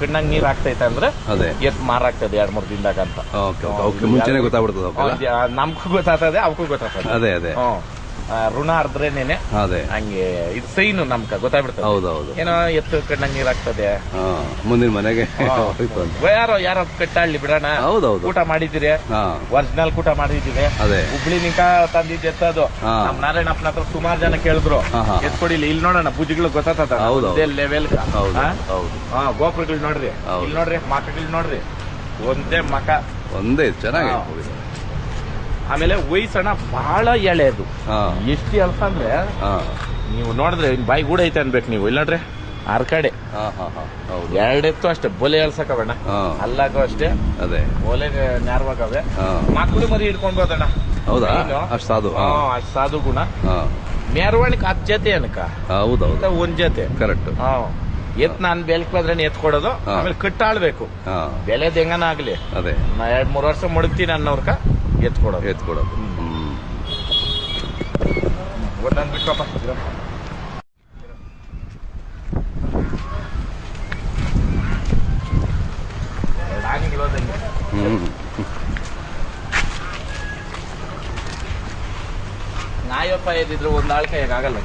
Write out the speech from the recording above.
ಕಣ್ಣಾಗ ನೀರ್ ಆಗ್ತೈತೆ ಅಂದ್ರೆ ಅದೇ ಎತ್ ಮಾರಾಗ್ತದೆ 2-3 ದಿನದಾಗ ಅಂತ. ಮುಂಚೆನೆ ಗೊತ್ತಾಗ್ಬಿಡ್ತದೆ, ನಮ್ಗೂ ಗೊತ್ತಾಗ್ತದೆ, ಅವಕ್ಕೂ ಗೊತ್ತಾಗ್ತದೆ. ಅದೇ ಅದೇ ಋಣ ಅರ್ದ್ರೇನೇನೆ ಅದೇ ಹಂಗೆ ಇದು ಸೈನು ನಮ್ಕ ಗೊತ್ತಾಗ್ಬಿಡ್ತದೆ. ಹೌದೌದು, ಏನೋ ಎತ್ತು ಕಣ್ಣಾಗ ನೀರ್ ಆಗ್ತದೆ, ಮುಂದಿನ ಮನೆಗೆ ಯಾರೋ ಕಟ್ಟಾಳ್ಲಿ ಬಿಡೋಣ. ಹೌದೌದು, ಊಟ ಮಾಡಿದಿರಿ, ಒರಿಜಿನಲ್ ಊಟ ಮಾಡಿದಿರಿ. ಅದೇ ಹುಬ್ಳಿ ನಿಂಕ ತಂದಿದ್ದು ಎತ್ತದು. ನಮ್ ನಾರಾಯಣಪ್ಪನ ಹತ್ರ ಸುಮಾರು ಜನ ಕೇಳಿದ್ರು ಎತ್ಕೊಡಿಲಿ, ಇಲ್ಲಿ ನೋಡೋಣ ಭುಜಿಗಳು ಗೊತ್ತಾಗ್ತದೆ ಲೆವೆಲ್. ಗೋಪುರಗಳು ನೋಡ್ರಿ, ಇಲ್ಲಿ ನೋಡ್ರಿ ಮಕ್ಕಳು ನೋಡ್ರಿ, ಒಂದೇ ಮಕ ಒಂದೇ ಚೆನ್ನಾಗಿ. ಆಮೇಲೆ ವಯಸ್ಸಣ್ಣ ಬಹಳ ಎಳೆದು, ಎಷ್ಟು ಎಳ್ಸ ಅಂದ್ರೆ ನೀವು ನೋಡಿದ್ರೆ ಬಾಯಿ ಗೂಡ ಐತೆ ಅನ್ಬೇಕು ನೀವು. ಇಲ್ಲ ನೋಡ್ರಿ ಆರ್ ಕಡೆ 2 ಎತ್ತು ಅಷ್ಟೇ ಬೋಲೆ ಎಳ್ಸಕವಣ್ಣ, ಅಲ್ಲಾಗೋ ಅಷ್ಟೇ ಅದೇ ಬೋಲೆ ನ್ಯಾರವಾಗವೆ. ಮಕ್ಕಳು ಮರಿ ಹಿಡ್ಕೊಂಡ್ಬೋದಣ್ಣ. ಹೌದಾ, ಅಷ್ಟು ಸಾಧು, ಅಷ್ಟು ಸಾಧು ಗುಣ. ಮೆರವಣಿಗೆ 10 ಜೊತೆ ಅನ್ಕ, ಹೌದೌದು, ಒಂದ್ ಜೊತೆ ಕರೆಕ್ಟ್. ಎತ್ ನಾನ್ ಬೆಲ್ಕ್ ಬಂದ್ರೆ ಎತ್ ಕೊಡೋದು, ಆಮೇಲೆ ಕಟ್ಟಾಳ್ಬೇಕು. ಬೆಲೆದ ಹೆಂಗನ ಆಗ್ಲಿ, ಅದೇ ನಾ 2-3 ವರ್ಷ ಮುಡುಕ್ತೀನಿ ಅನ್ನೋರ್ಕ ಎತ್ಕೊಡೋದು. ಒಂದೊಂದು ಬಿಟ್ಟಪ್ಪ. ನಾಯಪ್ಪ ಎದ್ದಿದ್ರು ಒಂದ್ ಆಳ್ಕ ಆಗಲ್ಲ.